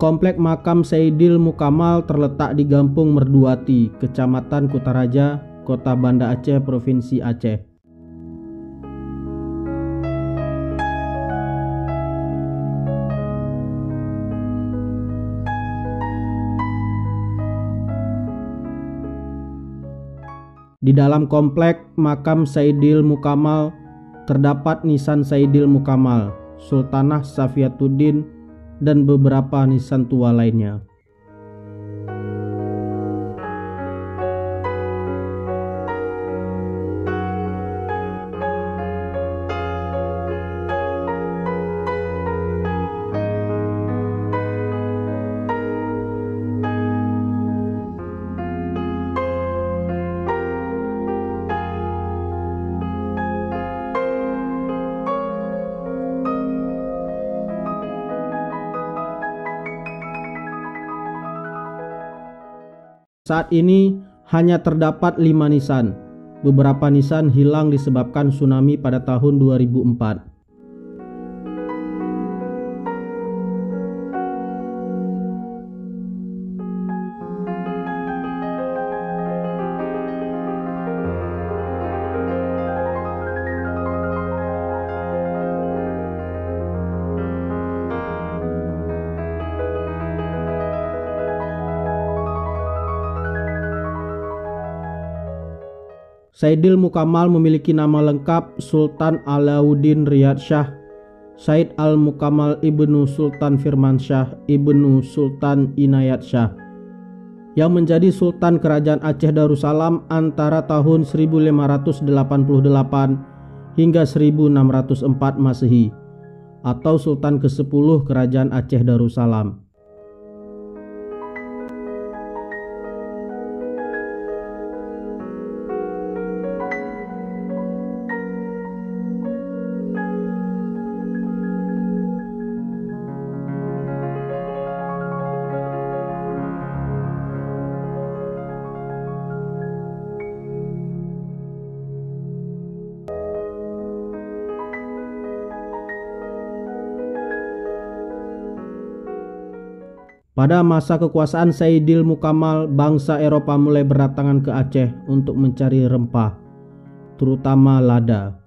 Komplek makam Saidil Mukamal terletak di Gampung Merduati, Kecamatan Kutaraja, Kota Banda Aceh, Provinsi Aceh. Di dalam komplek makam Saidil Mukamal terdapat nisan Saidil Mukamal, Sultanah Safiatuddin, dan beberapa nisan tua lainnya. Saat ini hanya terdapat 5 nisan. Beberapa nisan hilang disebabkan tsunami pada tahun 2004. Saidil Mukamal memiliki nama lengkap Sultan Alauddin Riyad Shah Said Al-Mukamal Ibnu Sultan Firman Shah Ibnu Sultan Inayat Shah, yang menjadi Sultan Kerajaan Aceh Darussalam antara tahun 1588 hingga 1604 Masehi, atau Sultan ke-10 Kerajaan Aceh Darussalam. Pada masa kekuasaan Saidil Mukamal, bangsa Eropa mulai berdatangan ke Aceh untuk mencari rempah, terutama lada.